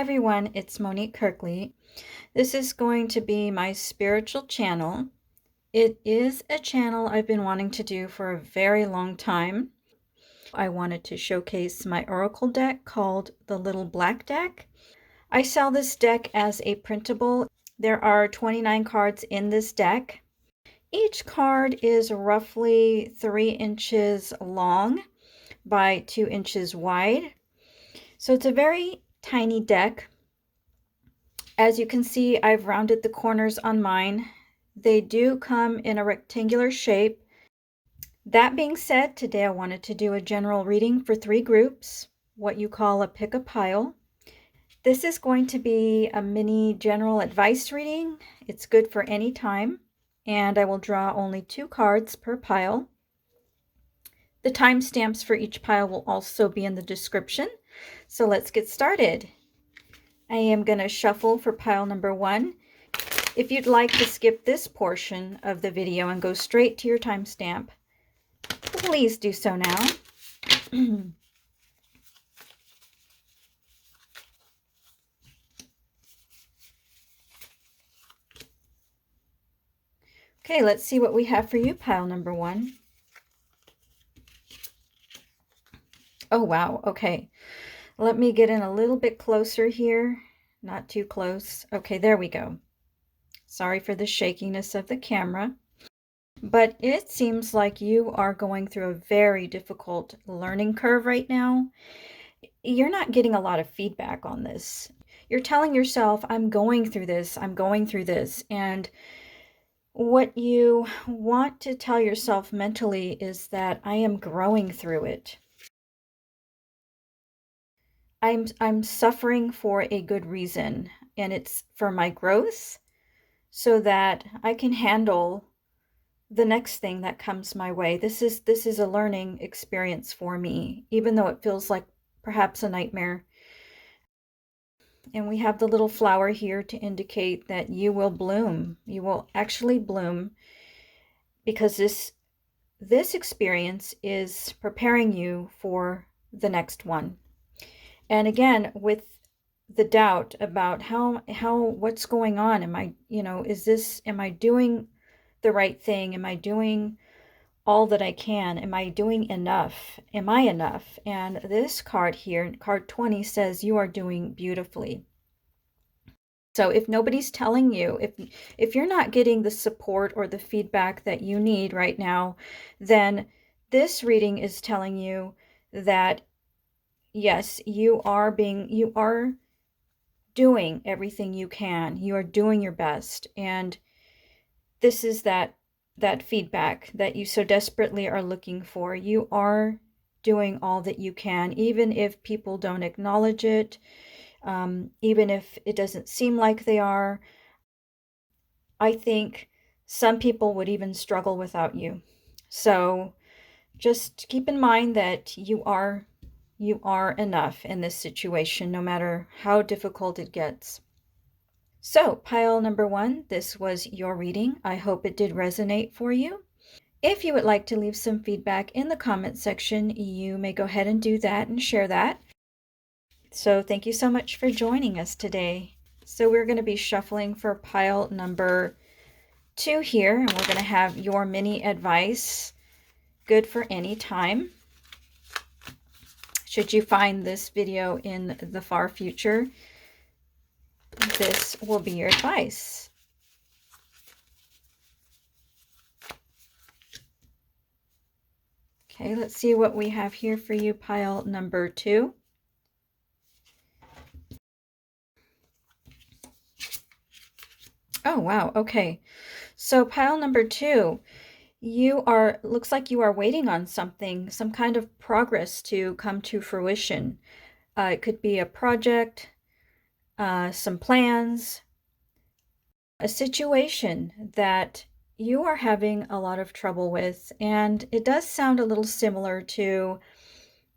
everyone, it's Monique Kirkley. This is going to be my spiritual channel. It is a channel I've been wanting to do for a very long time. I wanted to showcase my oracle deck called the Little Black Deck. I sell this deck as a printable. There are 29 cards in this deck. Each card is roughly 3 inches long by 2 inches wide. So it's a very tiny deck. As you can see, I've rounded the corners on mine. They do come in a rectangular shape. That being said, today I wanted to do a general reading for 3 groups, what you call a pick a pile. This is going to be a mini general advice reading. It's good for any time, and I will draw only 2 cards per pile. The timestamps for each pile will also be in the description. So let's get started. I am going to shuffle for pile number 1. If you'd like to skip this portion of the video and go straight to your timestamp, please do so now. Okay, let's see what we have for you, pile number 1. Oh, wow. Okay. Let me get in a little bit closer here. Not too close. Okay, there we go. Sorry for the shakiness of the camera. But it seems like you are going through a very difficult learning curve right now. You're not getting a lot of feedback on this. You're telling yourself, I'm going through this, I'm going through this. And what you want to tell yourself mentally is that I am growing through it. I'm suffering for a good reason, and it's for my growth so that I can handle the next thing that comes my way. This is a learning experience for me, even though it feels like perhaps a nightmare. And we have the little flower here to indicate that you will bloom. You will actually bloom because this experience is preparing you for the next one. And again, with the doubt about what's going on, am I doing the right thing? Am I doing all that I can? Am I doing enough? Am I enough? And this card here, card 20, says you are doing beautifully. So if nobody's telling you, if you're not getting the support or the feedback that you need right now, then this reading is telling you that yes, you are doing everything you can. You are doing your best. And this is that feedback that you so desperately are looking for. You are doing all that you can, even if people don't acknowledge it, even if it doesn't seem like they are. I think some people would even struggle without you. So just keep in mind that you are enough in this situation, no matter how difficult it gets. So, pile number 1, this was your reading. I hope it did resonate for you. If you would like to leave some feedback in the comment section, you may go ahead and do that and share that. So thank you so much for joining us today. So we're going to be shuffling for pile number 2 here, and we're going to have your mini advice, good for any time. Should you find this video in the far future, this will be your advice. Okay, let's see what we have here for you, pile number 2. Oh, wow. Okay. So pile number 2, looks like you are waiting on something, some kind of progress to come to fruition. It could be a project, some plans, a situation that you are having a lot of trouble with. And it does sound a little similar to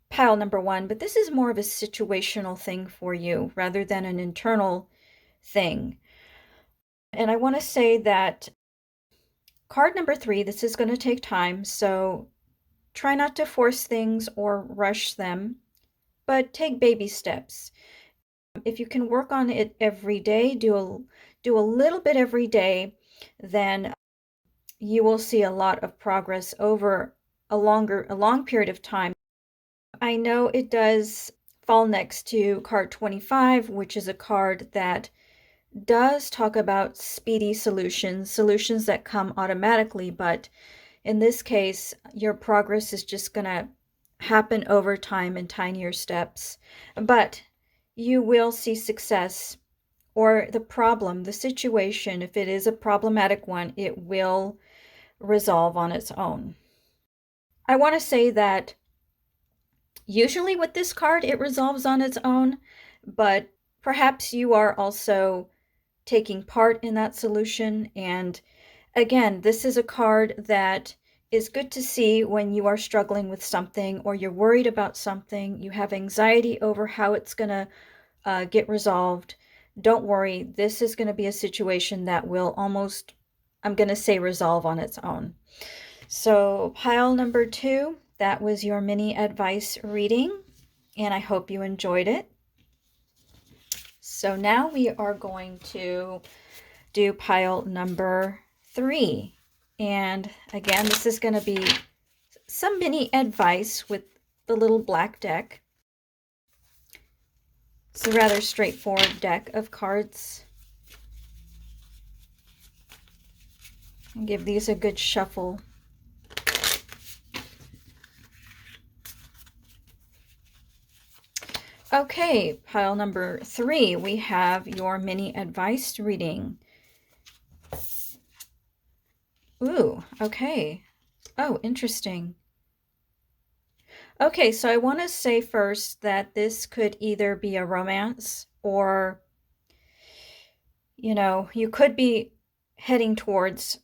pile number 1, but this is more of a situational thing for you rather than an internal thing. And I want to say that card number 3, this is going to take time, so try not to force things or rush them, but take baby steps. If you can work on it every day, do a little bit every day, then you will see a lot of progress over a long period of time. I know it does fall next to card 25, which is a card that does talk about speedy solutions, solutions that come automatically, but in this case, your progress is just going to happen over time in tinier steps. But you will see success, or the problem, the situation, if it is a problematic one, it will resolve on its own. I want to say that usually with this card, it resolves on its own, but perhaps you are also taking part in that solution. And again, this is a card that is good to see when you are struggling with something, or you're worried about something, you have anxiety over how it's going to get resolved. Don't worry, this is going to be a situation that will almost, I'm going to say, resolve on its own. So, pile number 2, that was your mini advice reading, and I hope you enjoyed it. So now we are going to do pile number 3. And again, this is going to be some mini advice with the little black deck. It's a rather straightforward deck of cards. I'll give these a good shuffle. Okay, pile number 3, we have your mini advice reading. Ooh, okay. Oh, interesting. Okay, so I want to say first that this could either be a romance, or, you could be heading towards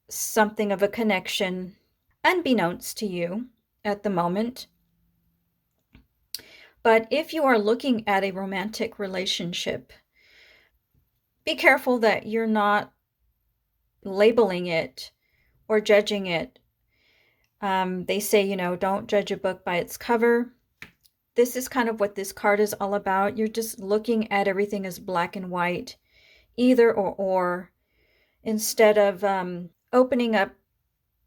something of a connection unbeknownst to you at the moment. But if you are looking at a romantic relationship, be careful that you're not labeling it or judging it. They say, don't judge a book by its cover. This is kind of what this card is all about. You're just looking at everything as black and white, either or, instead of opening up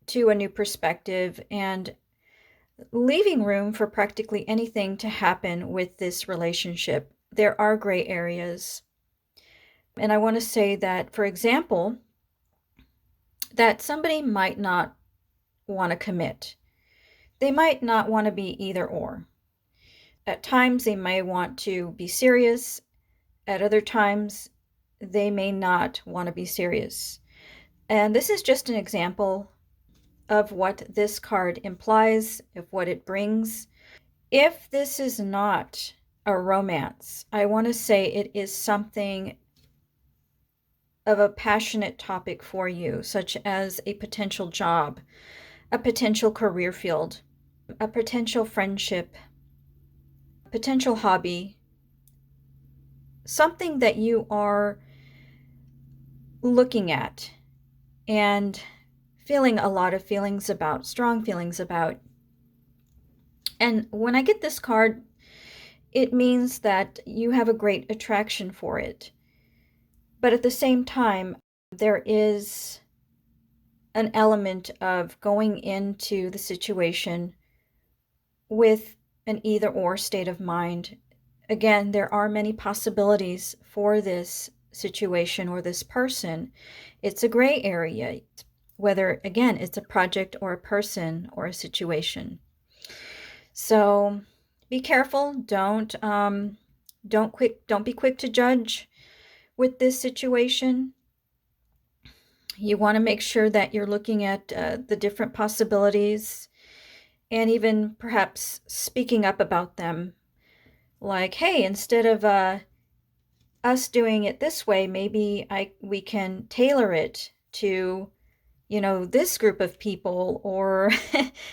to a new perspective and leaving room for practically anything to happen with this relationship. There are gray areas. And I want to say that, for example, that somebody might not want to commit. They might not want to be either or. At times, they may want to be serious. At other times, they may not want to be serious. And this is just an example of what this card implies, of what it brings. If this is not a romance, I want to say it is something of a passionate topic for you, such as a potential job, a potential career field, a potential friendship, potential hobby, something that you are looking at and feeling a lot of feelings about, strong feelings about. And when I get this card, it means that you have a great attraction for it. But at the same time, there is an element of going into the situation with an either or state of mind. Again, there are many possibilities for this situation or this person. It's a gray area, whether, again, it's a project or a person or a situation. So be careful. Don't be quick to judge with this situation. You want to make sure that you're looking at the different possibilities, and even perhaps speaking up about them. Like, hey, instead of us doing it this way, maybe we can tailor it to, this group of people, or,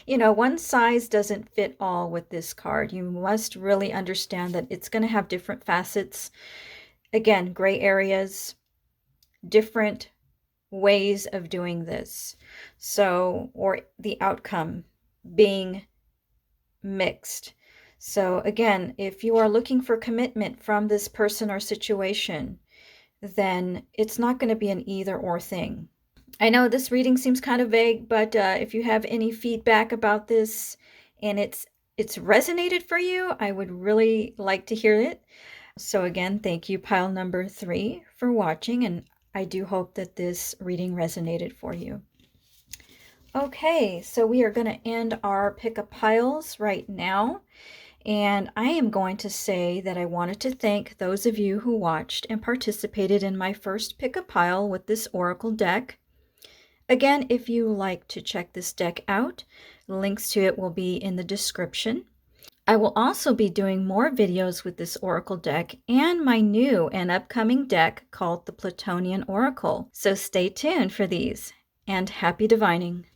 one size doesn't fit all with this card. You must really understand that it's going to have different facets. Again, gray areas, different ways of doing this. So, or the outcome being mixed. So again, if you are looking for commitment from this person or situation, then it's not going to be an either or thing. I know this reading seems kind of vague, but if you have any feedback about this and it's resonated for you, I would really like to hear it. So again, thank you, pile number 3, for watching, and I do hope that this reading resonated for you. Okay, so we are going to end our pick a piles right now. And I am going to say that I wanted to thank those of you who watched and participated in my first pick a pile with this oracle deck. Again, if you like to check this deck out, links to it will be in the description. I will also be doing more videos with this oracle deck and my new and upcoming deck called the Plutonian Oracle. So stay tuned for these, and happy divining.